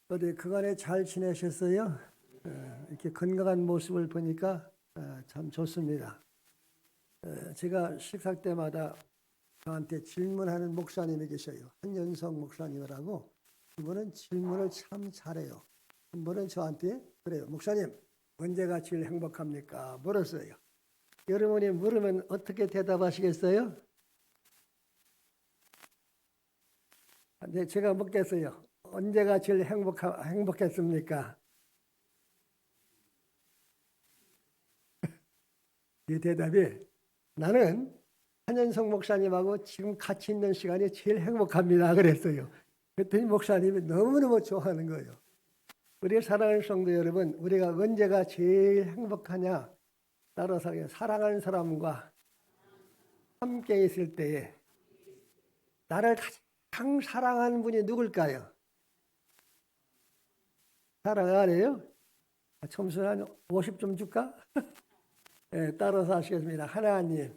어디 그간에 잘 지내셨어요? 이렇게 건강한 모습을 보니까 참 좋습니다. 제가 식사 때마다 저한테 질문하는 목사님이 계셔요. 한연석 목사님이라고. 이분은 질문을 참 잘해요. 한 번은 저한테 그래요. 목사님, 언제가 제일 행복합니까? 물었어요. 여러분이 물으면 어떻게 대답하시겠어요? 네, 제가 묻겠어요. 언제가 제일 행복했습니까? 이 대답이 나는 한현석 목사님하고 지금 같이 있는 시간이 제일 행복합니다. 그랬어요. 그랬더니 목사님이 너무너무 좋아하는 거예요. 우리 사랑하는 성도 여러분, 우리가 언제가 제일 행복하냐? 따라서 사랑하는 사람과 함께 있을 때에 나를 가장 사랑하는 분이 누굴까요? 사랑 안 해요? 점수 한 50좀 줄까? 네, 따라서 하시겠습니다. 하나님.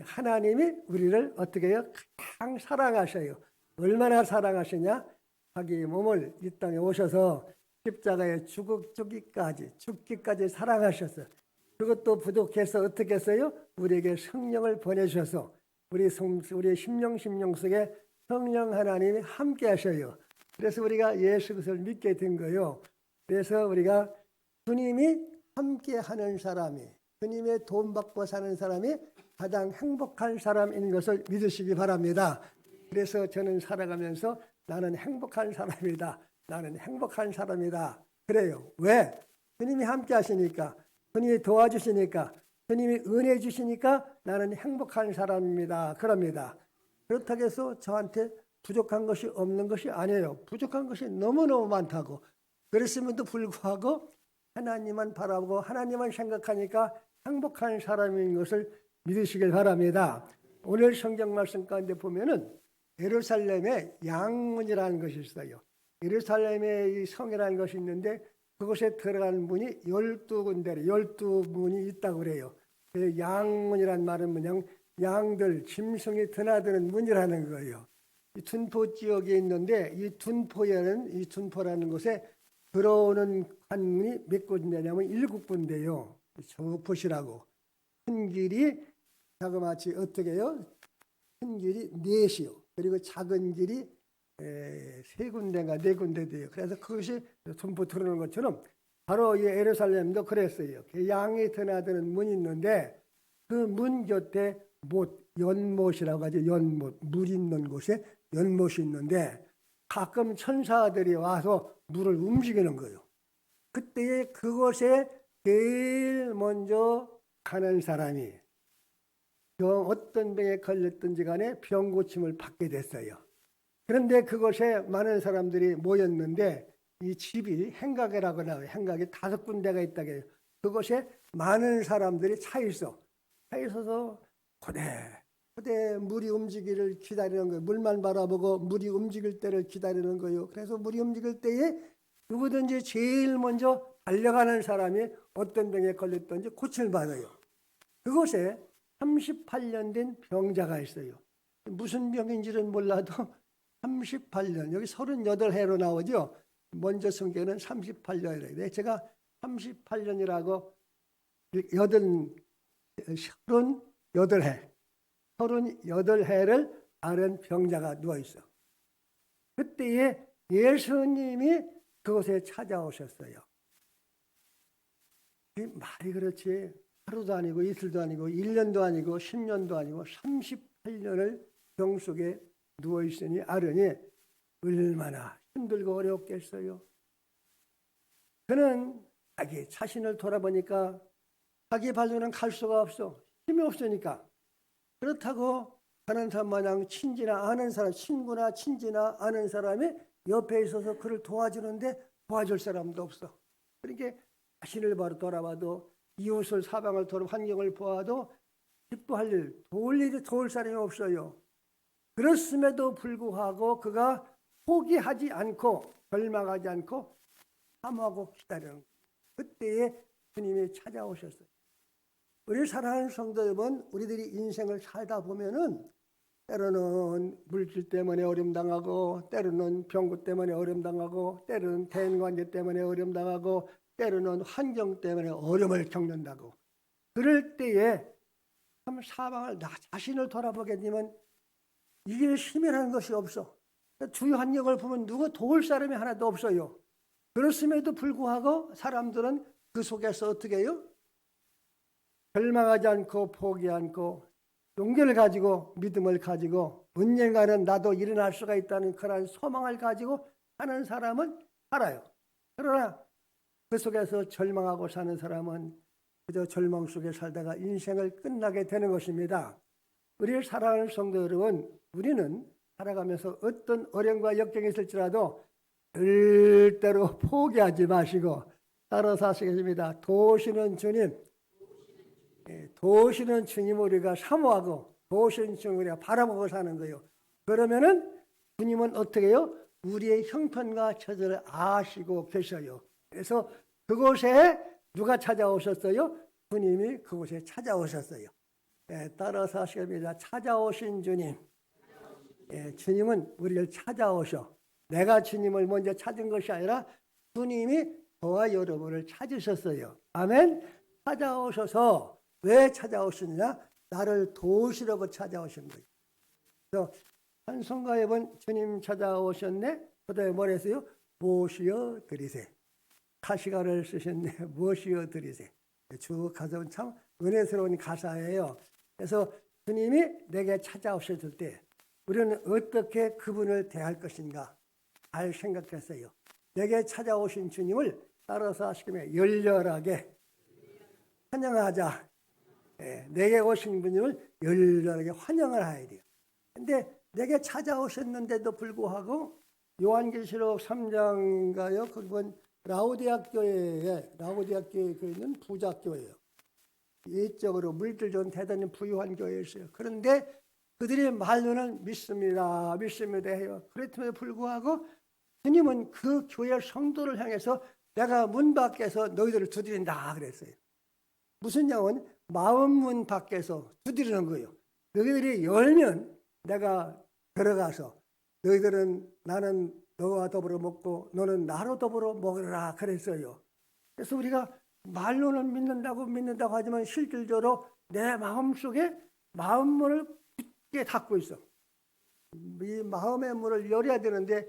하나님이 우리를 어떻게 해요? 가장 사랑하셔요. 얼마나 사랑하시냐? 자기 몸을 이 땅에 오셔서 십자가에 죽기까지 사랑하셨어요. 그것도 부족해서 어떻게 했어요? 우리에게 성령을 보내주셔서 우리 심령 속에 성령 하나님이 함께 하셔요. 그래서 우리가 예수 그리스도를 믿게 된 거예요. 그래서 우리가 주님이 함께 하는 사람이, 주님의 도움 받고 사는 사람이 가장 행복한 사람인 것을 믿으시기 바랍니다. 그래서 저는 살아가면서 나는 행복한 사람이다. 나는 행복한 사람이다. 그래요. 왜? 주님이 함께 하시니까, 주님이 도와주시니까, 주님이 은혜 주시니까 나는 행복한 사람입니다. 그럽니다. 그렇다고 해서 저한테 부족한 것이 없는 것이 아니에요. 부족한 것이 너무너무 많다고. 그랬음에도 불구하고 하나님만 바라보고 하나님만 생각하니까 행복한 사람인 것을 믿으시길 바랍니다. 오늘 성경 말씀 가운데 보면은 예루살렘에 양문이라는 것이 있어요. 예루살렘에 이 성이라는 것이 있는데 그곳에 들어가는 문이 12군데, 12문이 있다고 그래요. 양문이란 말은 그냥 양들, 짐승이 드나드는 문이라는 거예요. 이 둔포 지역에 있는데 이 둔포라는 곳에 들어오는 관문이 몇 군데냐면 7군데요. 쭉 보시라고. 큰 길이 자그마치 어떻게 해요? 큰 길이 4시요. 그리고 작은 길이 3군데인가 4군데 돼요. 그래서 그것이 둔포 들어오는 것처럼 바로 이 예루살렘도 그랬어요. 양이 드나드는 문이 있는데 그 문 곁에 연못이라고 하죠. 연못, 물 있는 곳에 연못이 있는데 가끔 천사들이 와서 물을 움직이는 거예요. 그때 그곳에 제일 먼저 가는 사람이 어떤 병에 걸렸든지 간에 병 고침을 받게 됐어요. 그런데 그곳에 많은 사람들이 모였는데 이 집이 행각이라고 나와요. 행각이 5군데가 있다고 해요. 그곳에 많은 사람들이 차 있어서 고대 물이 움직이를 기다리는 거예요. 물만 바라보고 물이 움직일 때를 기다리는 거예요. 그래서 물이 움직일 때에 누구든지 제일 먼저 달려가는 사람이 어떤 병에 걸렸든지 고침을 받아요. 그곳에 38년 된 병자가 있어요. 무슨 병인지는 몰라도 38년, 여기 38해로 나오죠. 먼저 성경에는 38년이래요. 제가 38년이라고 38해를 앓은 병자가 누워있어. 그때에 예수님이 그곳에 찾아오셨어요. 말이 그렇지 하루도 아니고 이틀도 아니고 1년도 아니고 10년도 아니고 38년을 병 속에 누워있으니 앓으니 얼마나 힘들고 어렵겠어요. 그는 자기 자신을 돌아보니까 자기 발로는 갈 수가 없어. 힘이 없으니까. 그렇다고 다른 사람 마냥 친구나 친지나 아는 사람이 옆에 있어서 그를 도와주는데 도와줄 사람도 없어. 그러니까 자신을 바로 돌아봐도 이웃을 사방을 돌아 환경을 보아도 기뻐할 도울 사람이 없어요. 그렇음에도 불구하고 그가 포기하지 않고 절망하지 않고 참하고 기다리는 거예요. 그때에 주님이 찾아오셨어요. 우리 사랑하는 성도 여러분, 우리들이 인생을 살다 보면은 때로는 물질 때문에 어려움 당하고, 때로는 병고 때문에 어려움 당하고, 때로는 대인관계 때문에 어려움 당하고, 때로는 환경 때문에 어려움을 겪는다고. 그럴 때에 참 사방을 나 자신을 돌아보게 되면 이길 힘이라는 것이 없어. 주위 환경을 보면 누구 도울 사람이 하나도 없어요. 그렇음에도 불구하고 사람들은 그 속에서 어떻게 해요? 절망하지 않고 포기 않고 용기를 가지고 믿음을 가지고 언젠가는 나도 일어날 수가 있다는 그런 소망을 가지고 사는 사람은 살아요. 그러나 그 속에서 절망하고 사는 사람은 그저 절망 속에 살다가 인생을 끝나게 되는 것입니다. 우리 사랑하는 성도 여러분, 우리는 살아가면서 어떤 어려움과 역경이 있을지라도 절대로 포기하지 마시고 따라서 하시게 됩니다. 도우시는 주님, 도우시는 주님 우리가 사모하고 도우시는 주님 우리가 바라보고 사는 거예요. 그러면은 주님은 어떻게 해요? 우리의 형편과 처지를 아시고 계셔요. 그래서 그곳에 누가 찾아오셨어요? 주님이 그곳에 찾아오셨어요. 따라서 하시게 됩니다. 찾아오신 주님. 주님은 우리를 찾아오셔. 내가 주님을 먼저 찾은 것이 아니라 주님이 저와 여러분을 찾으셨어요. 아멘. 찾아오셔서 왜 찾아오시느냐? 나를 도우시려고 찾아오신 거예요. 그래서 찬송가에 본 주님 찾아오셨네. 그다음에 뭐랬어요? 무엇이여 드리세. 가시가를 쓰셨네. 무엇이여 드리세. 쭉 가져온 참 은혜스러운 가사예요. 그래서 주님이 내게 찾아오셨을 때 우리는 어떻게 그분을 대할 것인가 잘 생각했어요. 내게 찾아오신 주님을 따라서 하시면 열렬하게 환영하자. 내게 오신 주님을 열렬하게 환영을 해야 돼요. 근데 내게 찾아오셨는데도 불구하고 요한계시록 3장인가요? 그건 라오디아 교회에 있는 부자교회예요. 예적으로 물질 좋은 대단히 부유한 교회였어요. 그런데 그들의 말로는 믿습니다 해요. 그렇음에도 불구하고 주님은 그 교회 성도를 향해서 내가 문 밖에서 너희들을 두드린다 그랬어요. 무슨 양은 마음문 밖에서 두드리는 거예요. 너희들이 열면 내가 들어가서 너희들은 나는 너와 더불어 먹고 너는 나로 더불어 먹으라 그랬어요. 그래서 우리가 말로는 믿는다고 하지만 실질적으로 내 마음속에 마음문을 굳게 닫고 있어. 이 마음의 문을 열어야 되는데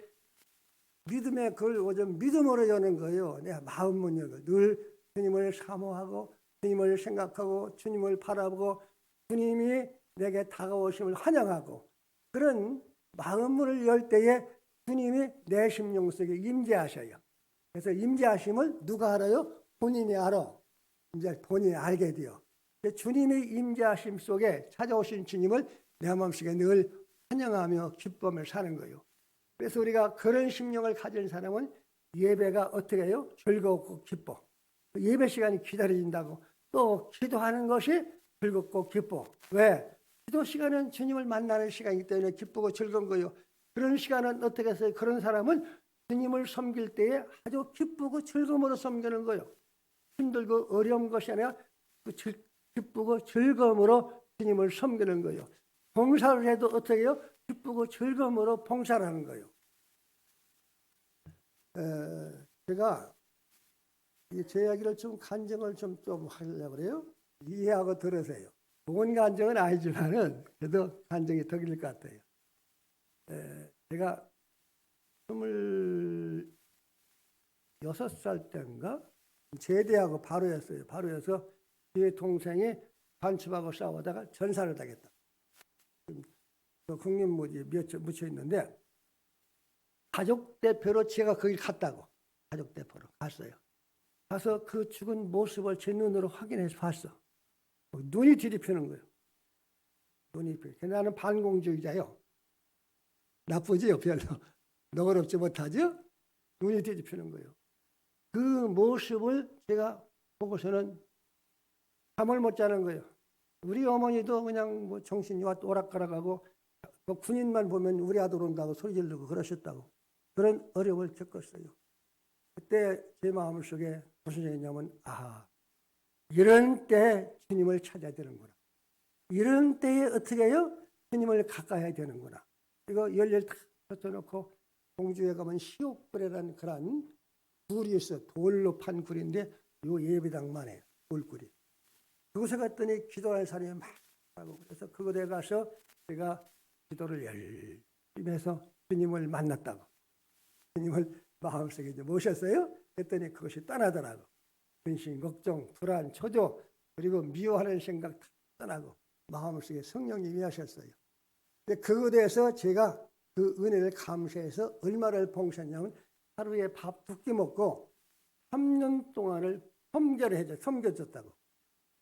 믿음의 그걸 좀 믿음으로 여는 거예요. 내 마음문 열고 늘 주님을 사모하고 주님을 생각하고 주님을 바라보고 주님이 내게 다가오심을 환영하고 그런 마음문을 열 때에 주님이 내 심령 속에 임재하셔요. 그래서 임재하심을 누가 알아요? 본인이 알아. 이제 본인이 알게 돼요. 주님의 임재하심 속에 찾아오신 주님을 내 마음속에 늘 환영하며 기쁨을 사는 거예요. 그래서 우리가 그런 심령을 가진 사람은 예배가 어떻게 해요? 즐겁고 기뻐. 예배 시간이 기다려진다고. 또 기도하는 것이 즐겁고 기뻐. 왜? 기도 시간은 주님을 만나는 시간이기 때문에 기쁘고 즐거운 거예요. 그런 시간은 어떻게 해서 그런 사람은 주님을 섬길 때에 아주 기쁘고 즐거움으로 섬기는 거예요. 힘들고 어려운 것이 아니라 기쁘고 즐거움으로 주님을 섬기는 거예요. 봉사를 해도 어떻게 해요? 기쁘고 즐거움으로 봉사를 하는 거예요. 제가 제 이야기를 좀 간증을 좀 하려고 그래요. 이해하고 들으세요. 좋은 간증은 아니지만은 그래도 간증이 덕일 것 같아요. 제가 26살 때인가 제대하고 바로였어요. 바로여서 제 동생이 반집하고 싸우다가 전사를 당했다. 국립무지에 묻혀 있는데 가족 대표로 제가 거길 갔다고. 가족 대표로 갔어요. 가서 그 죽은 모습을 제 눈으로 확인해서 봤어. 눈이 뒤집히는 거예요. 눈이 뒤집혀. 나는 반공주의자요. 나쁘지요, 별로. 너그럽지 못하죠? 눈이 뒤집히는 거예요. 그 모습을 제가 보고서는 잠을 못 자는 거예요. 우리 어머니도 그냥 뭐 정신이 오락가락하고 그 군인만 보면 우리 아들 온다고 소리 지르고 그러셨다고. 그런 어려움을 겪었어요. 그때 제 마음속에 무슨 생각이냐면 이런 때 주님을 찾아야 되는구나. 이런 때에 어떻게 해요? 주님을 가까이 해야 되는구나. 이거 열일 탁 펼쳐놓고 공주에 가면 시옥불이라는 그런 굴이 있어. 돌로 판 굴인데 요 예배당만 해요. 돌굴이. 그곳에 갔더니 기도할 사람이 많다고. 그래서 그곳에 가서 제가 기도를 열심히 해서 주님을 만났다고. 주님을 마음속에 이제 모셨어요. 그랬더니 그것이 떠나더라고. 근심, 걱정, 불안, 초조, 그리고 미워하는 생각 다 떠나고 마음속에 성령이 임하셨어요. 근데 그곳에서 제가 그 은혜를 감사해서 얼마를 봉사했냐면 하루에 밥 2끼 먹고 3년 동안을 섬겨줬다고.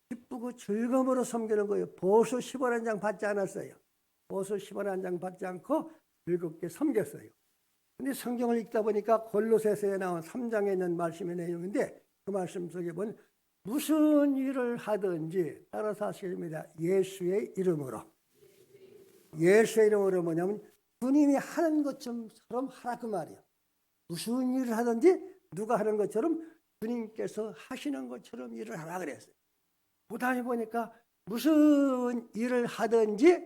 기쁘고 즐거움으로 섬기는 거예요. 보수 10원 한 장 받지 않았어요. 보수 10원 한 장 받지 않고 즐겁게 섬겼어요. 근데 성경을 읽다 보니까 골로새서에 나온 3장에 있는 말씀의 내용인데 그 말씀 속에 보면 무슨 일을 하든지 따라서 하셔야 됩니다. 예수의 이름으로. 예수의 이름으로 뭐냐면 주님이 하는 것처럼 하라 그 말이에요. 무슨 일을 하든지 누가 하는 것처럼 주님께서 하시는 것처럼 일을 하라 그랬어요. 보다 보니까 무슨 일을 하든지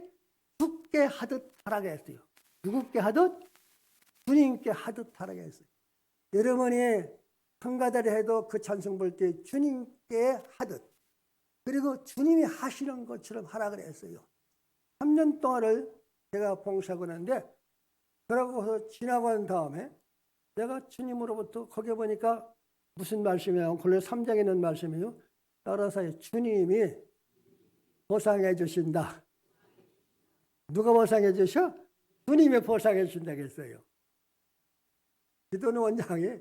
죽게 하듯 하라 그랬어요. 누구께 하듯? 주님께 하듯 하라 그랬어요. 여러분이 성가대를 해도 그 찬송 볼 때 주님께 하듯 그리고 주님이 하시는 것처럼 하라 그랬어요. 3년 동안을 제가 봉사하고 있는데 그러고서 지나고 난 다음에 내가 주님으로부터 거기 보니까 무슨 말씀이냐면 골로새 3장에 있는 말씀이에요. 따라서 주님이 보상해 주신다. 누가 보상해 주셔? 주님이 보상해 주신다고 했어요. 기도는 원장이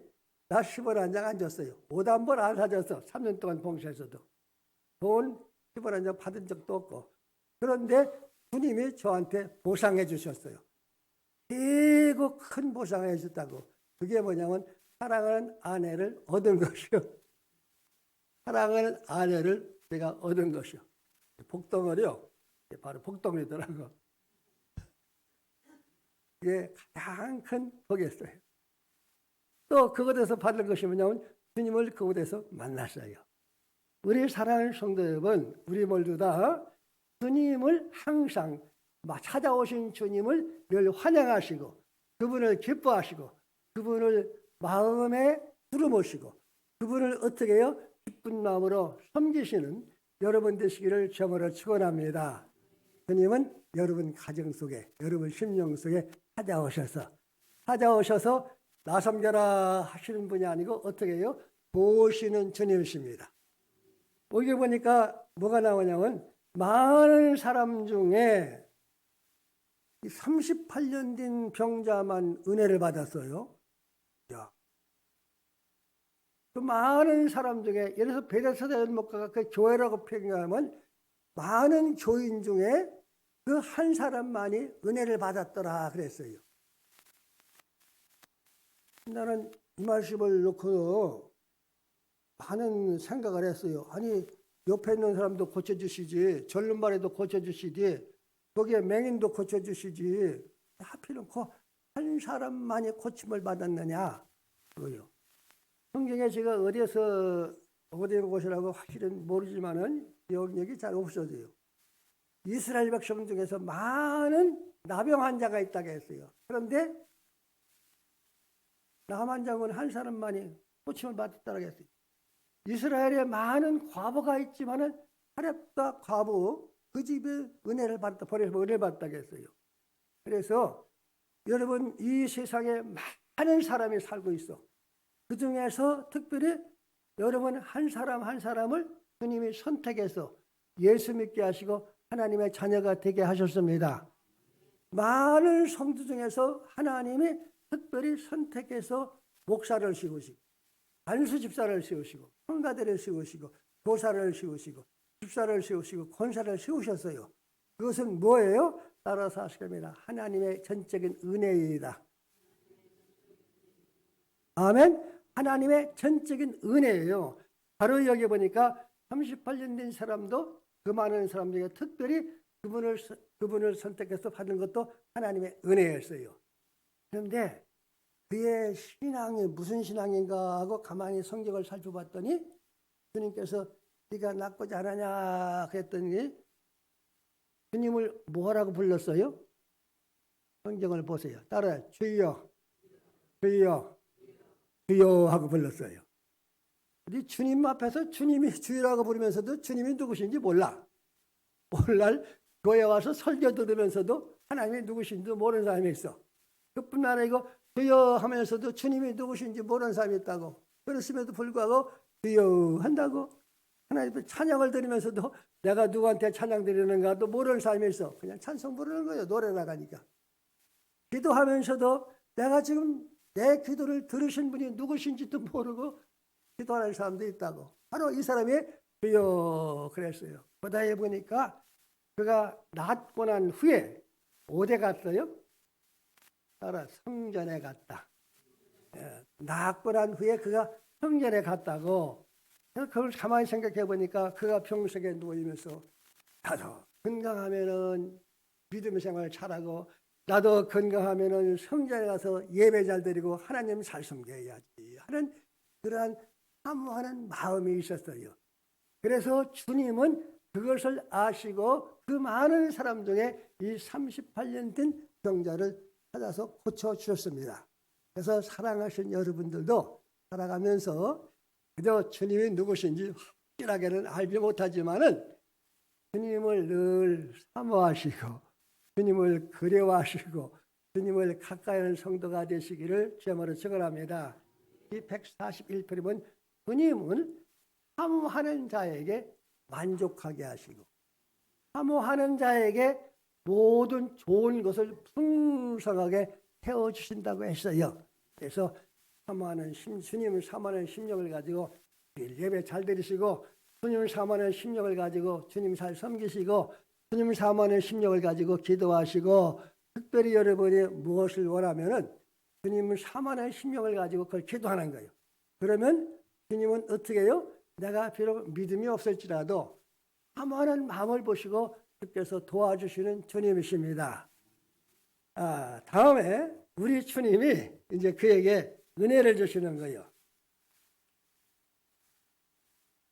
나 10원 한 장 안 줬어요. 옷 한 번 안 사줬어. 3년 동안 봉사해서도. 돈 10원 한 장 받은 적도 없고. 그런데 주님이 저한테 보상해 주셨어요. 되고 큰 보상을 해줬다고. 그게 뭐냐면 사랑하는 아내를 얻은 것이요. 사랑하는 아내를 내가 얻은 것이요. 복덩어리요. 바로 복덩어리더라고. 이게 가장 큰 복이었어요. 또 그곳에서 받은 것이 뭐냐면 주님을 그곳에서 만났어요. 우리 사랑하는 성도 여러분, 우리 모두 다 주님을 항상 찾아오신 주님을 늘 환영하시고 그분을 기뻐하시고 그분을 마음에 두루모시고 그분을 어떻게 해요? 기쁜 마음으로 섬기시는 여러분 되시기를 주님으로 축원합니다. 주님은 여러분 가정 속에 여러분 심령 속에 찾아오셔서 나 섬겨라 하시는 분이 아니고 어떻게 해요? 보시는 주님이십니다. 여기 보니까 뭐가 나오냐면 많은 사람 중에 38년 된 병자만 은혜를 받았어요. 야. 그 많은 사람 중에 예를 들어서 베데스다 연못가가 그 교회라고 표현하면 많은 교인 중에 그 한 사람만이 은혜를 받았더라 그랬어요. 나는 이 말씀을 놓고 많은 생각을 했어요. 아니 옆에 있는 사람도 고쳐주시지 절른 말에도 고쳐주시지 거기에 맹인도 고쳐주시지 하필은 한 사람만이 고침을 받았느냐 그거요. 성경에 제가 어디에서 어디 곳이라고 확실히 모르지만은 기억력이 잘 없어져요. 이스라엘 백성 중에서 많은 나병 환자가 있다고 했어요. 그런데 나만 장군 한 사람만이 고침을 받았다고 했어요. 이스라엘에 많은 과부가 있지만은 사렙과 과부 그 집에 은혜를 받았다, 은혜를 받았다고 했어요. 그래서 여러분 이 세상에 많은 사람이 살고 있어. 그 중에서 특별히 여러분 한 사람 한 사람을 주님이 선택해서 예수 믿게 하시고 하나님의 자녀가 되게 하셨습니다. 많은 성도 중에서 하나님이 특별히 선택해서 목사를 씌우시고 안수 집사를 씌우시고 성가대를 씌우시고 교사를 씌우시고 집사를 씌우시고 권사를 씌우셨어요. 그것은 뭐예요? 따라서 하십니다. 하나님의 전적인 은혜이다. 아멘. 하나님의 전적인 은혜예요. 바로 여기 보니까 38년 된 사람도 그 많은 사람 중에 특별히 그분을 선택해서 받는 것도 하나님의 은혜였어요. 그런데 그의 신앙이 무슨 신앙인가 하고 가만히 성경을 살펴봤더니 주님께서 네가 나쁘지 않으냐 그랬더니 주님을 뭐라고 불렀어요? 성경을 보세요. 따라 주여, 주여, 주여 하고 불렀어요. 우리 주님 앞에서 주님이 주여라고 부르면서도 주님이 누구신지 몰라. 오늘날 교회 와서 설교 들으면서도 하나님이 누구신지 모르는 사람이 있어. 그뿐만 아니고 주여 하면서도 주님이 누구신지 모르는 사람이 있다고. 그렇음에도 불구하고 주여 한다고. 하나님 찬양을 들으면서도 내가 누구한테 찬양 드리는가도 모르는 사람이 있어. 그냥 찬송 부르는 거예요. 노래 나가니까. 기도하면서도 내가 지금 내 기도를 들으신 분이 누구신지도 모르고 기도하는 사람도 있다고. 바로 이 사람이 주여 그랬어요. 보다에 보니까 그가 낫고 난 후에 어디 갔어요? 따라 성전에 갔다. 낫고 난 후에 그가 성전에 갔다고. 그걸 가만히 생각해 보니까 그가 병석에 누워있면서 나도 건강하면은 믿음 생활 잘하고 나도 건강하면은 성전에 가서 예배 잘 드리고 하나님 잘 섬겨야지 하는 그러한 사모하는 마음이 있었어요. 그래서 주님은 그것을 아시고 그 많은 사람 중에 이 38년 된 병자를 찾아서 고쳐주셨습니다. 그래서 사랑하신 여러분들도 살아가면서 그저 주님이 누구신지 확실하게는 알지 못하지만은 주님을 늘 사모하시고 주님을 그리워하시고 주님을 가까이 하는 성도가 되시기를 주님으로 축원합니다. 이 141편이면 주님은 사모하는 자에게 만족하게 하시고 사모하는 자에게 모든 좋은 것을 풍성하게 태워주신다고 했어요. 그래서 주님을 사모하는 심령을 가지고 예배 잘 드리시고 주님을 사모하는 심령을 가지고 주님 잘 섬기시고 주님을 사모하는 심령을 가지고 기도하시고 특별히 여러분이 무엇을 원하면은 주님을 사모하는 심령을 가지고 그걸 기도하는 거예요. 그러면 주님은 어떻게 해요? 내가 비록 믿음이 없을지라도 사모하는 마음을 보시고 주께서 도와주시는 주님이십니다. 다음에 우리 주님이 이제 그에게 은혜를 주시는 거예요.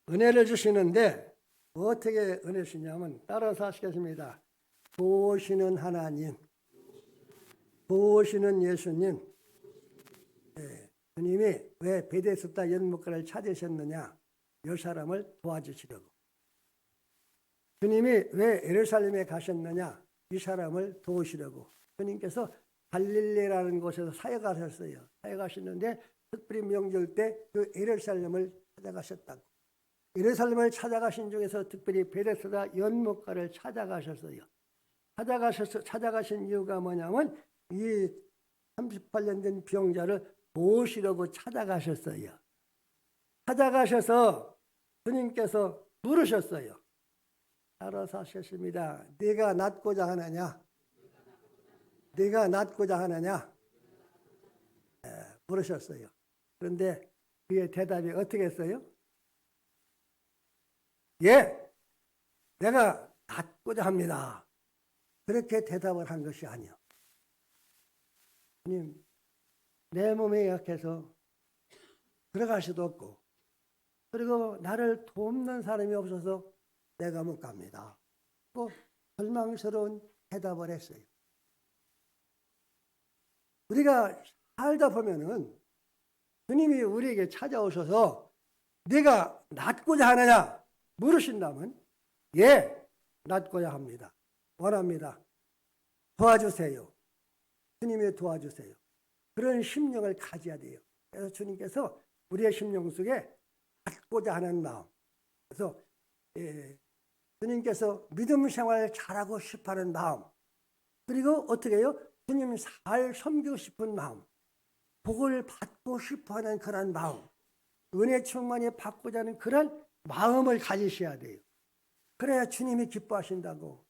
은혜를 주시는데 어떻게 은혜 주시냐면 따라서 하시겠습니다. 도우시는 하나님, 도우시는 예수님. 주님이 왜 베데스다 연못가를 찾으셨느냐? 이 사람을 도와주시려고. 주님이 왜 예루살렘에 가셨느냐? 이 사람을 도우시려고. 주님께서 갈릴리라는 곳에서 사역하셨어요. 사역하셨는데 특별히 명절 때 그 예루살렘을 찾아가셨다고. 예루살렘을 찾아가신 중에서 특별히 베데스다 연못가를 찾아가셨어요. 찾아가신 이유가 뭐냐면 이 38년 된 병자를 모시려고 찾아가셨어요. 찾아가셔서 주님께서 물으셨어요. 따라서 하셨습니다. 네가 낫고자 하느냐? 네가 낫고자 하느냐? 물으셨어요. 그런데 그의 대답이 어떻게 했어요? 예, 내가 낫고자 합니다. 그렇게 대답을 한 것이 아니요. 주님, 내 몸에 약해서 들어갈 수도 없고 그리고 나를 돕는 사람이 없어서 내가 못 갑니다. 또 절망스러운 대답을 했어요. 우리가 살다 보면은 주님이 우리에게 찾아오셔서 네가 낫고자 하느냐 물으신다면 예, 낫고자 합니다. 원합니다. 도와주세요. 주님이 도와주세요. 그런 심령을 가져야 돼요. 그래서 주님께서 우리의 심령 속에 낫고자 하는 마음. 그래서 주님께서 믿음 생활을 잘하고 싶어하는 마음. 그리고 어떻게 해요? 주님 잘 섬기고 싶은 마음. 복을 받고 싶어하는 그런 마음. 은혜 충만히 받고자 하는 그런 마음을 가지셔야 돼요. 그래야 주님이 기뻐하신다고.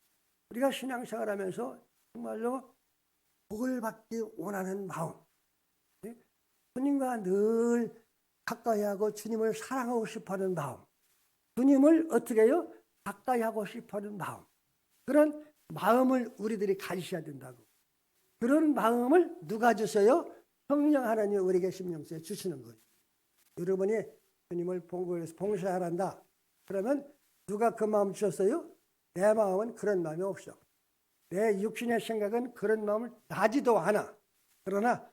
우리가 신앙생활하면서 정말로 복을 받기 원하는 마음. 주님과 늘 가까이 하고 주님을 사랑하고 싶어하는 마음. 주님을 어떻게 해요? 가까이 하고 싶어하는 마음. 그런 마음을 우리들이 가지셔야 된다고. 그런 마음을 누가 주세요? 성령 하나님이 우리에게 심령속에 주시는 거예요. 여러분이 주님을 봉사하란다. 그러면 누가 그 마음 주셨어요? 내 마음은 그런 마음이 없어. 내 육신의 생각은 그런 마음을 나지도 않아. 그러나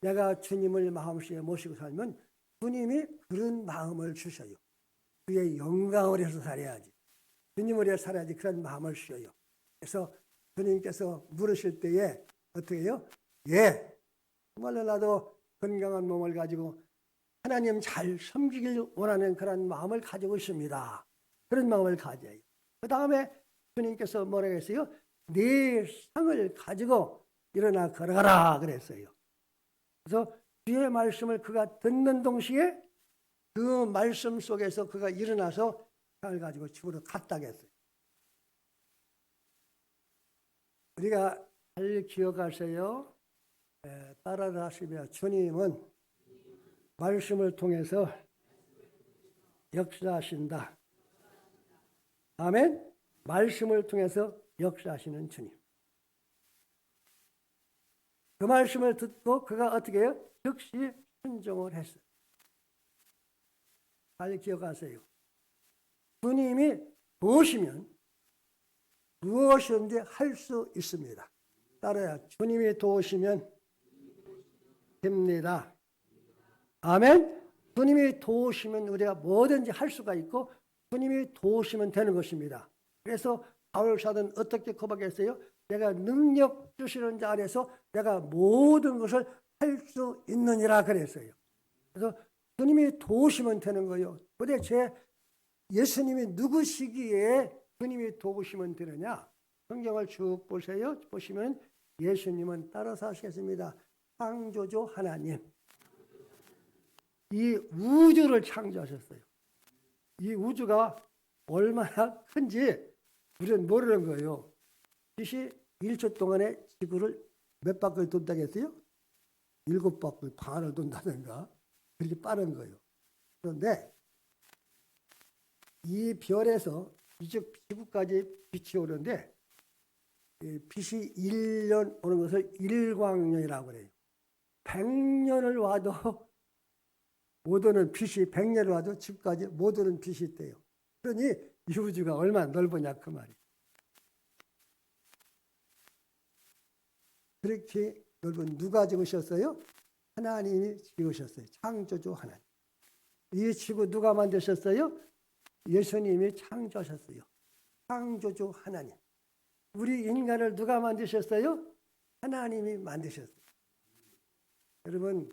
내가 주님을 마음속에 모시고 살면 주님이 그런 마음을 주셔요. 그의 영광을 위해서 살아야지. 주님을 위해 살아야지 그런 마음을 주셔요. 그래서 주님께서 물으실 때에 어떻게 해요? 예, 정말로 나도 건강한 몸을 가지고 하나님 잘 섬기길 원하는 그런 마음을 가지고 있습니다. 그런 마음을 가져요. 그 다음에 주님께서 뭐라고 했어요? 네 상을 가지고 일어나 걸어가라 그랬어요. 그래서 주의 말씀을 그가 듣는 동시에 그 말씀 속에서 그가 일어나서 상을 가지고 집으로 갔다고 했어요. 우리가 잘 기억하세요. 따라하시며 주님은 말씀을 통해서 역사하신다. 아멘. 말씀을 통해서 역사하시는 주님. 그 말씀을 듣고 그가 어떻게 해요? 즉시 순종을 했어요. 잘 기억하세요. 주님이 도우시면 무엇이든지 할 수 있습니다. 따라야 주님이 도우시면 됩니다. 아멘. 주님이 도우시면 우리가 뭐든지 할 수가 있고 주님이 도우시면 되는 것입니다. 그래서 바울 사도는 어떻게 고백했어요? 내가 능력 주시는 자 안에서 내가 모든 것을 할 수 있느니라 그랬어요. 그래서 주님이 도우시면 되는 거예요. 도대체 예수님이 누구시기에 주님이 도우시면 되느냐? 성경을 쭉 보세요. 보시면 예수님은 따라서 하시겠습니다. 창조주 하나님. 이 우주를 창조하셨어요. 이 우주가 얼마나 큰지 우리는 모르는 거예요. 빛이 1초 동안에 지구를 몇 바퀴 돈다고 했어요? 7바퀴 반을 돈다든가 그렇게 빠른 거예요. 그런데 이 별에서 이쪽 지구까지 빛이 오는데 빛이 1년 오는 것을 일광년이라고 그래요. 100년을 와도 못 오는 빛이 100년을 와도 지구까지 못 오는 빛이 있대요. 그러니 이 우주가 얼마나 넓으냐 그 말이에요. 그렇게 넓은 누가 지으셨어요? 하나님이 지으셨어요. 창조주 하나님. 이 지구 누가 만드셨어요? 예수님이 창조하셨어요. 창조주 하나님. 우리 인간을 누가 만드셨어요? 하나님이 만드셨어요. 여러분,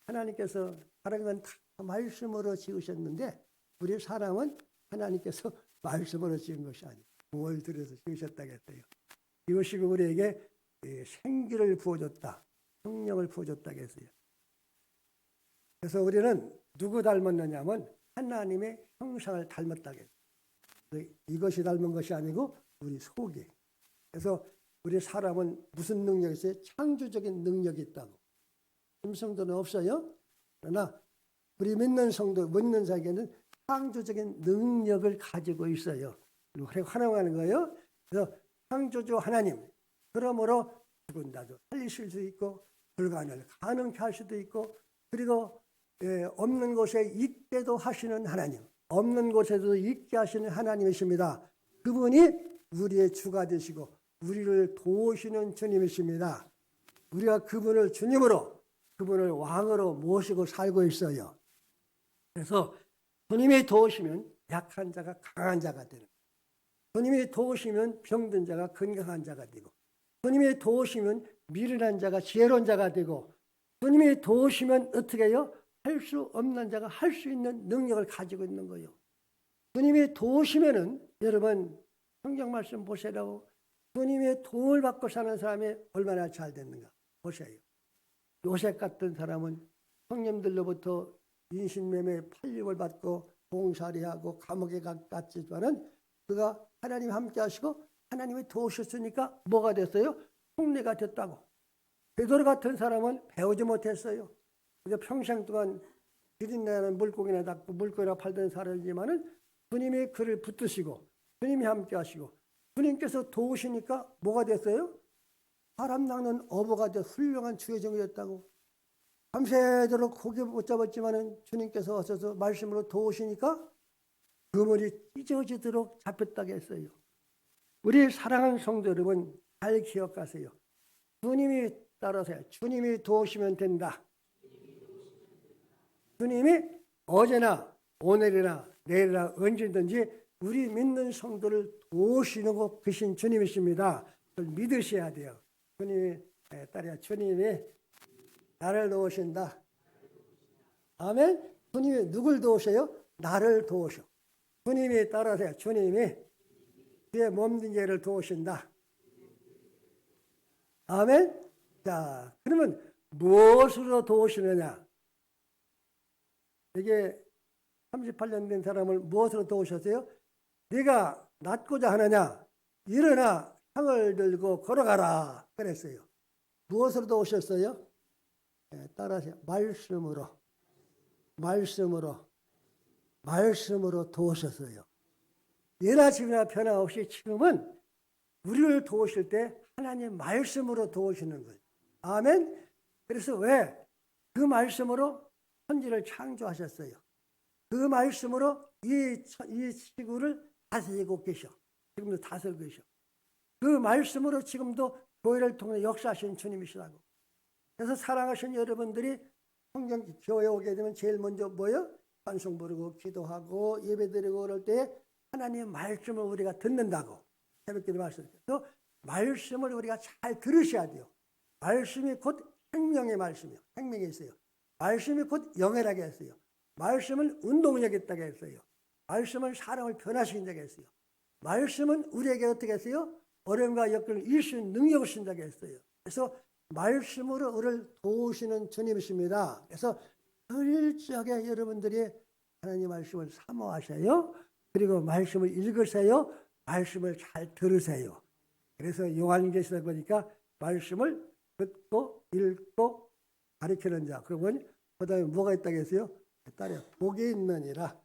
하나님께서 다른 건 다 말씀으로 지으셨는데 우리 사람은 하나님께서 말씀으로 지은 것이 아니에요. 뭘 들여서 지으셨다고 했어요. 이것이 우리에게 생기를 부어줬다. 성령을 부어줬다고 했어요. 그래서 우리는 누구 닮았느냐 하면 하나님의 형상을 닮았다고 했어요. 이것이 닮은 것이 아니고 우리 속에. 그래서 우리 사람은 무슨 능력이 있어요? 창조적인 능력이 있다고. 짐승들은 없어요. 그러나 우리 믿는 성도, 믿는 자에게는 창조적인 능력을 가지고 있어요. 그리고 활용하는 거예요. 그래서 창조주 하나님. 그러므로 죽은 자도 살리실 수 있고 불가능을 가능케 할 수도 있고 그리고 없는 곳에 있게도 하시는 하나님. 없는 곳에도 있게 하시는 하나님이십니다. 그분이 우리의 주가 되시고 우리를 도우시는 주님이십니다. 우리가 그분을 주님으로 그분을 왕으로 모시고 살고 있어요. 그래서 주님이 도우시면 약한 자가 강한 자가 되는 거예요. 주님이 도우시면 병든 자가 건강한 자가 되고 주님이 도우시면 미련한 자가 지혜로운 자가 되고 주님이 도우시면 어떻게 해요? 할 수 없는 자가 할 수 있는 능력을 가지고 있는 거예요. 주님이 도우시면은 여러분 성경 말씀 보시라고 주님의 도움을 받고 사는 사람이 얼마나 잘 됐는가 보세요. 요셉 같은 사람은 형님들로부터 인신매매 팔림을 받고 봉사리하고 감옥에 갔지만은 그가 하나님 함께 하시고 하나님이 도우셨으니까 뭐가 됐어요? 총리가 됐다고. 베드로 같은 사람은 배우지 못했어요. 그래서 평생 동안 비린내나는 물고기나 잡고 물고기나 팔던 사람이지만은 주님이 그를 붙드시고 주님이 함께 하시고 주님께서 도우시니까 뭐가 됐어요? 사람 낚는 어부가 돼 훌륭한 주의종이 됐다고. 밤새도록 고기 못 잡았지만은 주님께서 오셔서 말씀으로 도우시니까 그물이 찢어지도록 잡혔다고 했어요. 우리 사랑하는 성도 여러분, 잘 기억하세요. 주님이 따라서요. 주님이 도우시면 된다. 주님이 어제나 오늘이나 내일이나 언제든지 우리 믿는 성도를 도우시는 것 크신 주님이십니다. 그걸 믿으셔야 돼요. 주님이 딸이야. 주님이 나를 도우신다. 아멘. 주님이 누굴 도우셔요? 나를 도우셔. 주님이 따라서요. 주님이 그의 몸된 죄를 도우신다. 아멘. 자, 그러면 무엇으로 도우시느냐? 이게 38년 된 사람을 무엇으로 도우셨어요? 네가 낫고자 하느냐? 일어나 창을 들고 걸어가라. 그랬어요. 무엇으로 도우셨어요? 따라하세요. 말씀으로 도우셨어요. 예나 지금이나 변함없이 지금은 우리를 도우실 때 하나님 말씀으로 도우시는 거예요. 아멘. 그래서 왜? 그 말씀으로 천지를 창조하셨어요. 그 말씀으로 이 지구를 다스리고 계셔. 지금도 다스리고 계셔. 그 말씀으로 지금도 교회를 통해 역사하시는 주님이시라고. 그래서 사랑하신 여러분들이 성경 교회 오게 되면 제일 먼저 뭐요? 찬송 부르고 기도하고 예배드리고 그럴 때 하나님의 말씀을 우리가 듣는다고 새벽기도 말씀드려요. 또 말씀을 우리가 잘 들으셔야 돼요. 말씀이 곧 생명의 말씀이요. 생명이 있어요. 말씀이 곧 영예라게 했어요. 말씀은 운동력 있다고 했어요. 말씀은 사람을 변화시킨다고 했어요. 말씀은 우리에게 어떻게 했어요? 어려움과 역경을 이길 수 있는 능력을 준다고 했어요. 그래서 말씀으로 우리를 도우시는 주님이십니다. 그래서 철저하게 여러분들이 하나님 말씀을 사모하세요. 그리고 말씀을 읽으세요. 말씀을 잘 들으세요. 그래서 요한계시록 보니까 말씀을 듣고 읽고 가르치는 자. 그러면 그 다음에 뭐가 있다고 했어요? 따라 복이 있느니라.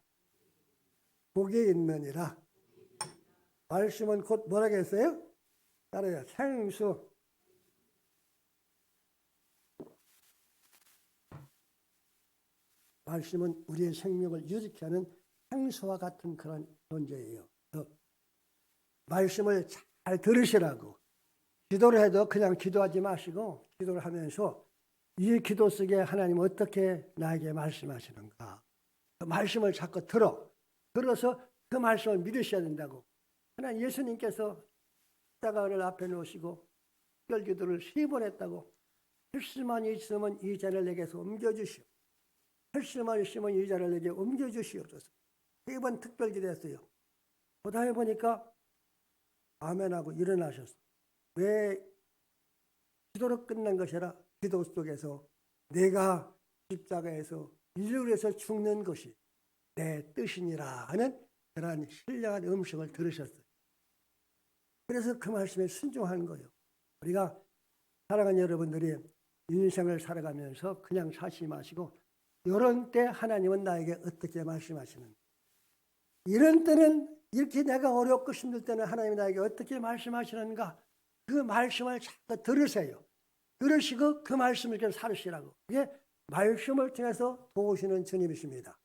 복이 있느니라. 말씀은 곧 뭐라고 했어요? 따라요. 생수. 말씀은 우리의 생명을 유지케 하는 생수와 같은 그런 존재예요. 말씀을 잘 들으시라고. 기도를 해도 그냥 기도하지 마시고 기도를 하면서 이 기도 속에 하나님 어떻게 나에게 말씀하시는가. 그 말씀을 자꾸 들어서 그 말씀을 믿으셔야 된다고. 하나님 예수님께서 십자가를 앞에 놓으시고 특별기도를 3번 했다고. 할 수만 있으면 이 잔을 내게서 옮겨주시오. 할 수만 있으면 이 잔을 내게 옮겨주시옵소서. 3번 특별기도 했어요. 그 다음에 보니까 아멘하고 일어나셨어. 왜 기도로 끝난 것이라 기도 속에서 내가 십자가에서 인류를 위해서 죽는 것이 내 뜻이니라 하는 그러한 신령한 음성을 들으셨어요. 그래서 그 말씀에 순종하는 거예요. 우리가 사랑하는 여러분들이 인생을 살아가면서 그냥 사시 마시고 이런 때 하나님은 나에게 어떻게 말씀하시는가. 이런 때는 이렇게 내가 어렵고 힘들 때는 하나님이 나에게 어떻게 말씀하시는가. 그 말씀을 자꾸 들으세요. 들으시고 그 말씀을 계속 살으시라고. 이게 말씀을 통해서 도우시는 주님이십니다.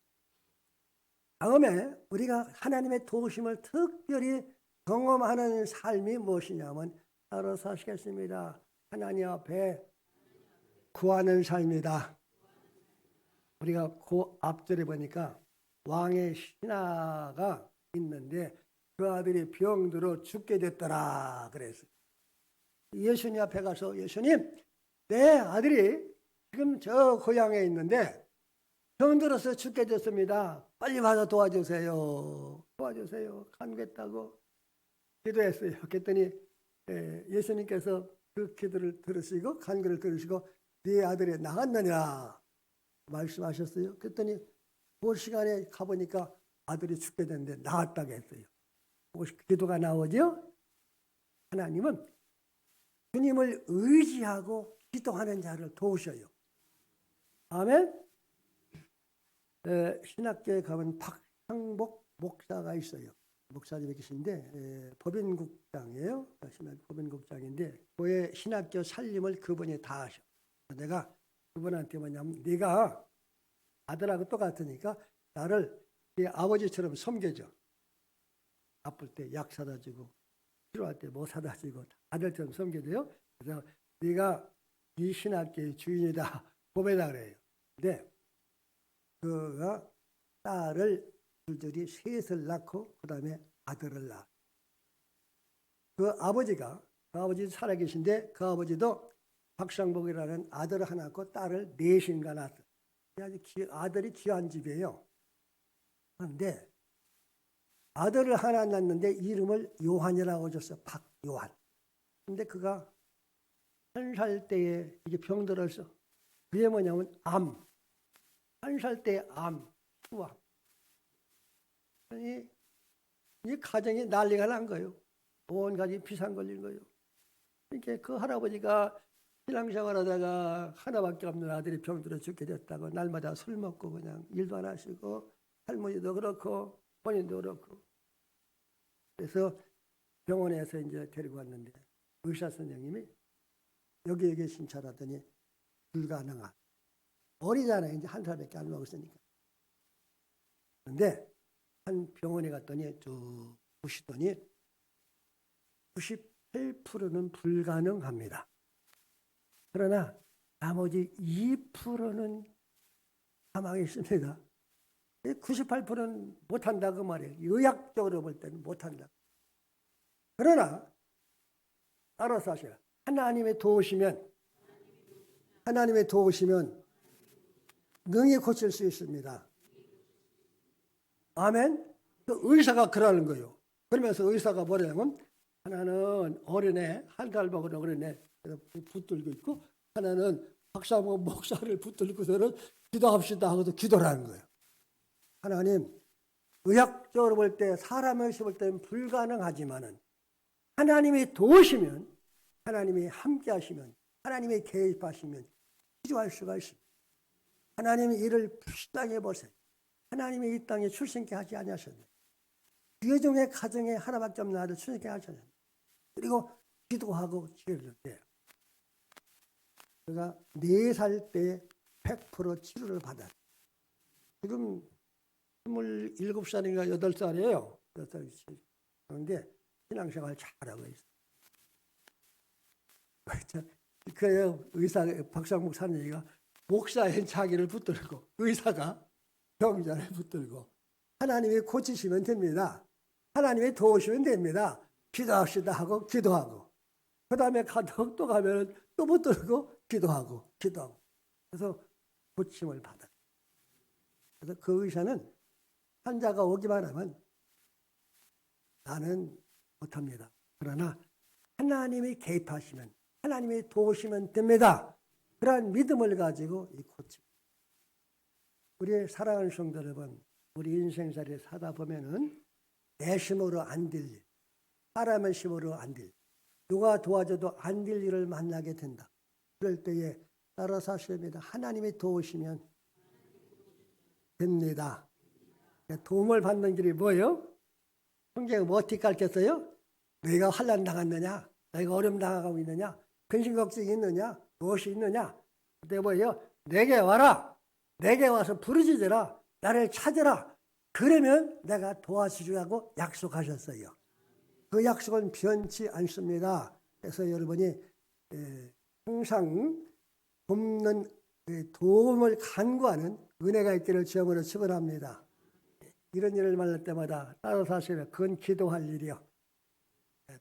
다음에 우리가 하나님의 도우심을 특별히 경험하는 삶이 무엇이냐면 따로 사시겠습니다. 하나님 앞에 구하는 삶이다. 우리가 그 앞절에 보니까 왕의 신하가 있는데 그 아들이 병들어 죽게 됐더라 그랬어요. 예수님 앞에 가서 예수님, 내 아들이 지금 저 고향에 있는데 병들어서 죽게 됐습니다. 빨리 와서 도와주세요. 간겠다고 기도했어요. 그랬더니 예수님께서 그 기도를 들으시고 간구를 들으시고 네 아들이 나았느니라 말씀하셨어요. 그랬더니 그 시간에 가보니까 아들이 죽게 됐는데 나았다고 했어요. 기도가 나오죠. 하나님은 주님을 의지하고 기도하는 자를 도우셔요. 아멘. 신학교에 가면 박상복 목사가 있어요. 목사님이 계신데 법인국장이에요. 법인국장인데 교회 신학교 살림을 그분이 다 하셔. 내가 그분한테 뭐냐면 네가 아들하고 똑같으니까 나를 네 아버지처럼 섬겨줘. 아플 때 약 사다 주고 필요할 때 못 사다 주고 아들처럼 섬겨줘요. 그래서 네가 이 신학교의 주인이다 보배다 그래요. 근데 그가 딸을 줄줄이 셋을 낳고 그 다음에 아들을 낳아. 그 아버지 살아계신데 그 아버지도 박상복이라는 아들을 하나 낳고 딸을 넷인가 낳았어요. 아들이 귀한 집이에요. 그런데 아들을 하나 낳았는데 이름을 요한이라고 줬어요. 박요한. 근데 그가 1살 때에 이게 병들어서 그게 뭐냐면 암. 1살 때에 암, 수암. 이 가정이 난리가 난 거예요. 온 가정이 비상 걸린 거예요. 이렇게 그 할아버지가 신앙생활 하다가 하나밖에 없는 아들이 병들어 죽게 됐다고 날마다 술 먹고 그냥 일도 안 하시고 할머니도 그렇고 본인도 그렇고 그래서 병원에서 이제 데리고 왔는데 의사 선생님이 여기에 계신 차라더니 불가능한 어리잖아요. 이제 1살밖에 안 먹었으니까. 그런데 한 병원에 갔더니 쭉 보시더니 98%는 불가능합니다. 그러나 나머지 2%는 사망이 있습니다. 98%는 못한다 그 말이에요. 의학적으로 볼 때는 못한다. 그러나 알아서 하셔라. 하나님의 도우시면 능히 고칠 수 있습니다. 아멘. 그 의사가 그러는 거예요. 그러면서 의사가 뭐냐면 하나는 어린애 1달 먹은 어린애 붙들고 있고 하나는 박사모 목사를 붙들고서는 기도합시다 하고도 기도를 하는 거예요. 하나님 의학적으로 볼 때 사람을 볼 때는 불가능하지만은 하나님이 도우시면 하나님이 함께 하시면 하나님이 개입하시면 기도할 수가 있습니다. 하나님이 이를 불쌍히 보세요. 하나님이 이 땅에 출생케 하지 아니하셨네. 유종의 가정에 하나밖에 없는 아들 출생케 하셨네. 그리고 기도하고 치료를 해요. 제가 4살 때 100% 치료를 받아요. 지금 27살인가 8살이에요. 8살. 그런데 신앙생활 잘하고 있어요. 그래요. 의사 박상목 사님이가 목사인 자기를 붙들고 의사가 병자를 붙들고 하나님이 고치시면 됩니다. 하나님이 도우시면 됩니다. 기도합시다 하고 기도하고 그 다음에 또 가면 또 붙들고 기도하고 그래서 고침을 받아요. 그래서 그 의사는 환자가 오기만 하면 나는 못합니다. 그러나 하나님이 개입하시면 하나님이 도우시면 됩니다. 그러한 믿음을 가지고 이 고침. 우리 사랑하는 성도 여러분, 우리 인생살이 사다 보면은 내 힘으로 안 될 일, 사람의 힘으로 안 될 일, 누가 도와줘도 안 될 일을 만나게 된다. 그럴 때에 따라서 하셔야 됩니다. 하나님이 도우시면 됩니다. 도움을 받는 길이 뭐예요? 성경에 뭐 어떻게 가르쳤어요? 너희가 환난 당했느냐? 너희가 어려움 당하고 있느냐? 근심 걱정이 있느냐? 무엇이 있느냐? 그때 뭐예요? 내게 와라. 내게 와서 부르짖으라. 나를 찾으라. 그러면 내가 도와주려고 약속하셨어요. 그 약속은 변치 않습니다. 그래서 여러분이 항상 돕는 도움을 간구하는 은혜가 있기를 주님으로 축원합니다. 이런 일을 만날 때마다 따라서 하시면 그건 기도할 일이요.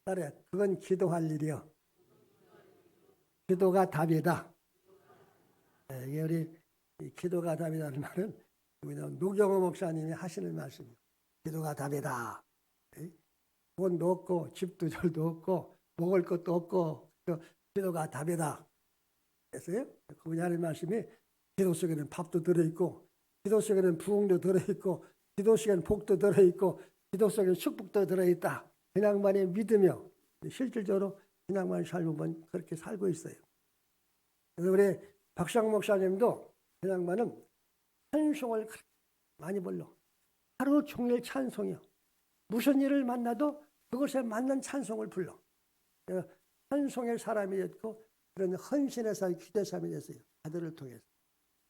따라해. 그건 기도할 일이요. 기도가 답이다. 이게 우리 기도가 답이라는 말은 노경호 목사님이 하시는 말씀이에요. 기도가 답이다. 돈도 없고 집도 절도 없고 먹을 것도 없고 기도가 답이다. 그래서요. 그분이 하는 말씀이 기도 속에는 밥도 들어있고 기도 속에는 부흥도 들어있고 기도 속에는 복도 들어있고 기도 속에는 축복도 들어있다. 그냥만이 믿으며 실질적으로 그냥만 살면 그렇게 살고 있어요. 그래서 우리 박상 목사님도 그냥만은 찬송을 많이 불러. 하루 종일 찬송이요. 무슨 일을 만나도 그것에 맞는 찬송을 불러. 찬송의 사람이 됐고 그런 헌신의 사람이 기도의 사람이 됐어요. 아들을 통해서.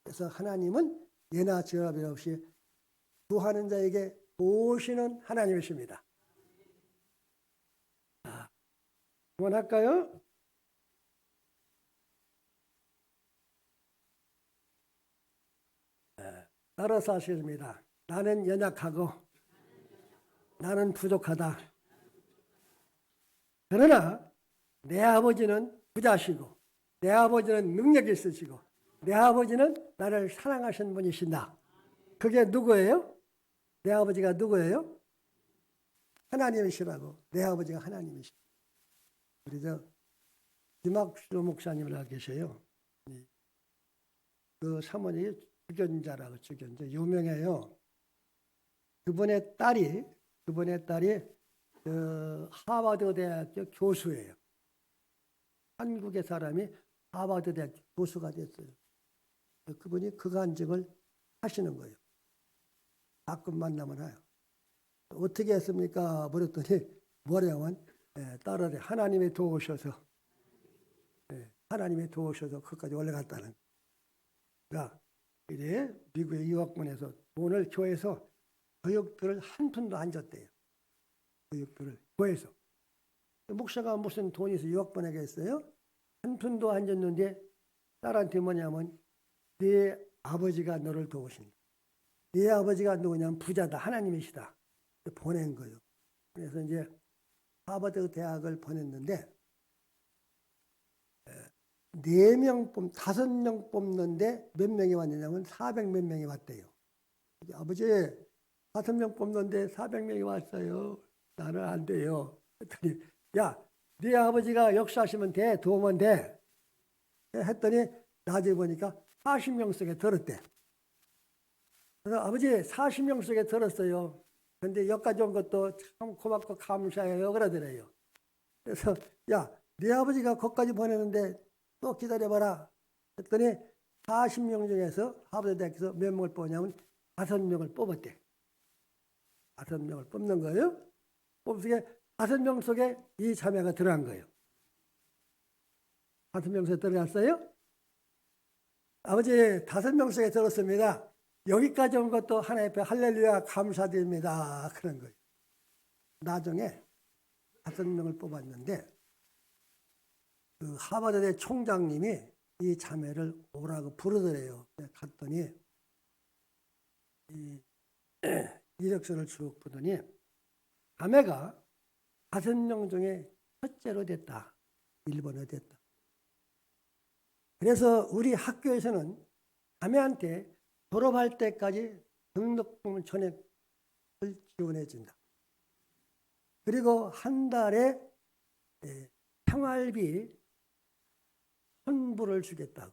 그래서 하나님은 예나 지연함이 없이 구하는 자에게 도우시는 하나님이십니다. 그만할까요? 따라서 하시겠습니다. 나는 연약하고 나는 부족하다. 그러나 내 아버지는 부자시고 내 아버지는 능력이 있으시고 내 아버지는 나를 사랑하시는 분이신다. 그게 누구예요? 내 아버지가 누구예요? 하나님이시라고. 내 아버지가 하나님이시고. 우리 김학수 목사님이라고 계셔요. 그 사모님이 주견자라고 주견자 유명해요. 그분의 딸이 하버드 대학교 교수예요. 한국의 사람이 하버드 대학 교수가 됐어요. 그분이 그간증을 하시는 거예요. 가끔 만나면 해요. 어떻게 했습니까? 물었더니 뭐냐면 딸을 하나님이 도우셔서 거기까지 올라갔다는. 그러니까 이래 미국에 유학 보내서 돈을 교회에서 교육들을 한 푼도 안 줬대요. 교육들을 교회에서. 목사가 무슨 돈이 있어 유학 보내겠어요? 한 푼도 안 줬는데 딸한테 뭐냐면 네 아버지가 너를 도우신다. 네 아버지가 누구냐면 부자다. 하나님이시다. 보낸 거예요. 그래서 이제 하버드 대학을 보냈는데 5명 뽑는데 몇 명이 왔느냐면 400몇 명이 왔대요. 아버지 5명 뽑는데 400명이 왔어요. 나는 안 돼요. 했더니 야, 네 아버지가 역사하시면 돼. 도우면 돼. 했더니 나중에 보니까 40명 속에 들었대. 그래서 아버지 40명 속에 들었어요. 근데 여기까지 온 것도 참 고맙고 감사해요. 그러더래요. 그래서 야, 네 아버지가 거기까지 보내는데 또 기다려봐라. 했더니 40명 중에서 하버드 대학에서 몇 명을 뽑냐면 5명을 뽑았대. 5명을 뽑는 거예요. 뽑으시게 5명 속에 이 자매가 들어간 거예요. 5명 속에 들어갔어요? 아버지 5명 속에 들었습니다. 여기까지 온 것도 하나님 앞에 할렐루야 감사드립니다. 그런 거예요. 나중에 5명을 뽑았는데 그 하버드대 총장님이 이 자매를 오라고 부르더래요. 갔더니 이 이력서를 쭉 보더니 자매가 5명 중에 첫째로 됐다. 1번으로 됐다. 그래서 우리 학교에서는 자매한테 졸업할 때까지 등록금 전액을 지원해 준다. 그리고 한 달에 생활비 1,000불을 주겠다고.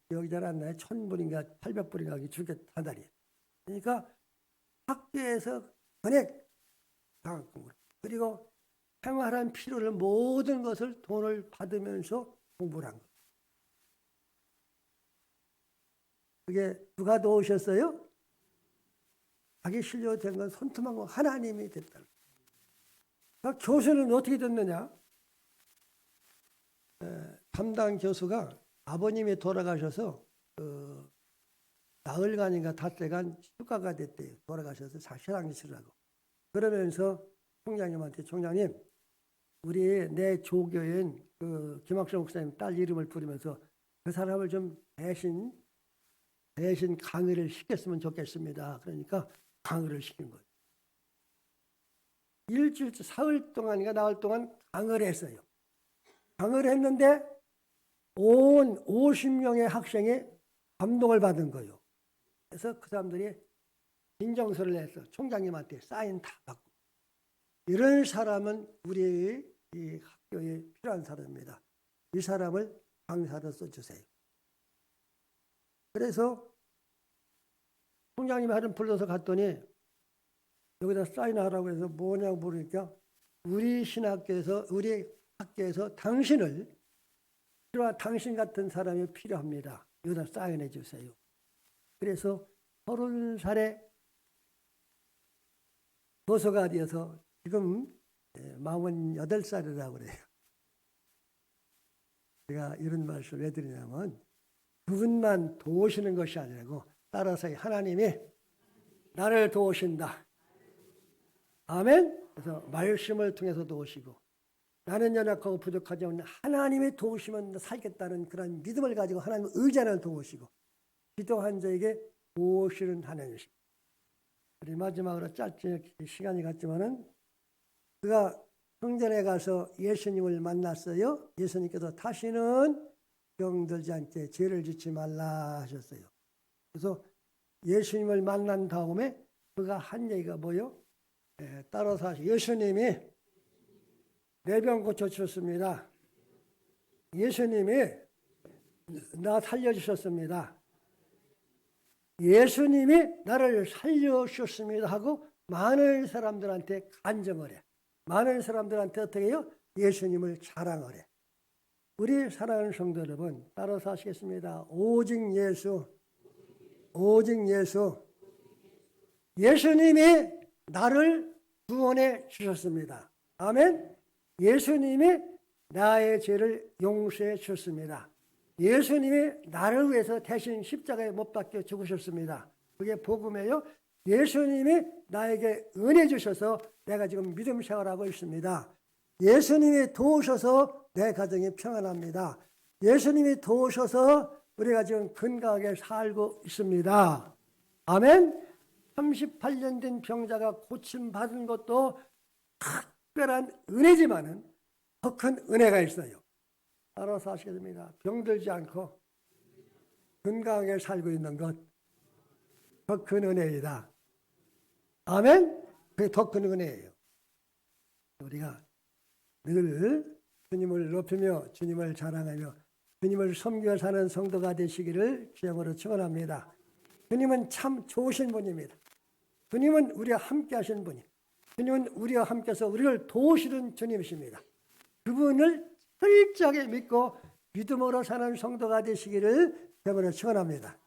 기억이 잘 안 나요. 1,000불인가 800불인가 주겠다 한 달에. 그러니까 학교에서 전액 장학금으로. 그리고 생활한 필요를 모든 것을 돈을 받으면서 공부를 한 거예요. 그게 누가 도우셨어요? 자기 실력이 된 건 손톱만고 하나님이 됐다. 그러니까 교수는 어떻게 됐느냐? 담당 교수가 아버님이 돌아가셔서 나흘간인가 닷새간 휴가가 됐대요. 돌아가셔서 신앙이 치라고. 그러면서 총장님한테 총장님, 우리 내 조교인 그 김학수 목사님 딸 이름을 부르면서 그 사람을 좀 대신 강의를 시켰으면 좋겠습니다. 그러니까 강의를 시킨 거예요. 일주일, 사흘 동안인가 나흘 동안 강의를 했어요. 강의를 했는데 온 50명의 학생이 감동을 받은 거예요. 그래서 그 사람들이 인정서를 내서 총장님한테 사인 다 받고 이런 사람은 우리 이 학교에 필요한 사람입니다. 이 사람을 강사로 써주세요. 그래서 총장님이 하루 불러서 갔더니 여기다 사인하라고 해서 뭐냐고 물으니까 우리 학교에서 당신을 필요한 당신 같은 사람이 필요합니다. 여기다 사인해 주세요. 그래서 30살에 교수가 되어서 지금 48살이라고 그래요. 제가 이런 말씀을 왜 드리냐면 그분만 도우시는 것이 아니고 따라서 하나님이 나를 도우신다. 아멘. 그래서 말씀을 통해서 도우시고 나는 연약하고 부족하지만 하나님이 도우시면 살겠다는 그런 믿음을 가지고 하나님의 의자를 도우시고 기도한 자에게 도우시는 하나님이십니다. 우리 마지막으로 짧게 시간이 갔지만은 그가 성전에 가서 예수님을 만났어요. 예수님께서 다시는 병들지 않게 죄를 짓지 말라 하셨어요. 그래서 예수님을 만난 다음에 그가 한 얘기가 뭐요? 따라서 예수님이 내 병 고쳐주셨습니다. 예수님이 나 살려주셨습니다. 예수님이 나를 살려주셨습니다 하고 많은 사람들한테 간증을 해. 많은 사람들한테 어떻게 해요? 예수님을 자랑을 해. 우리 사랑하는 성도 여러분 따라서 하시겠습니다. 오직 예수, 오직 예수. 예수님이 나를 구원해 주셨습니다. 아멘. 예수님이 나의 죄를 용서해 주셨습니다. 예수님이 나를 위해서 대신 십자가에 못 박혀 죽으셨습니다. 그게 복음이에요. 예수님이 나에게 은혜 주셔서 내가 지금 믿음 생활하고 있습니다. 예수님이 도우셔서 내 가정이 평안합니다. 예수님이 도우셔서 우리가 지금 건강하게 살고 있습니다. 아멘. 38년 된 병자가 고침받은 것도 특별한 은혜지만은 더 큰 은혜가 있어요. 따라서 하시게 됩니다. 병들지 않고 건강하게 살고 있는 것 더 큰 은혜이다. 아멘. 그게 더 큰 은혜예요. 우리가 늘 주님을 높이며 주님을 자랑하며 주님을 섬겨 사는 성도가 되시기를 주님으로 축원합니다. 주님은 참 좋으신 분입니다. 주님은 우리와 함께 하신 분이, 주님은 우리와 함께해서 우리를 도우시는 주님이십니다. 그분을 철저하게 믿고 믿음으로 사는 성도가 되시기를 주님으로 축원합니다.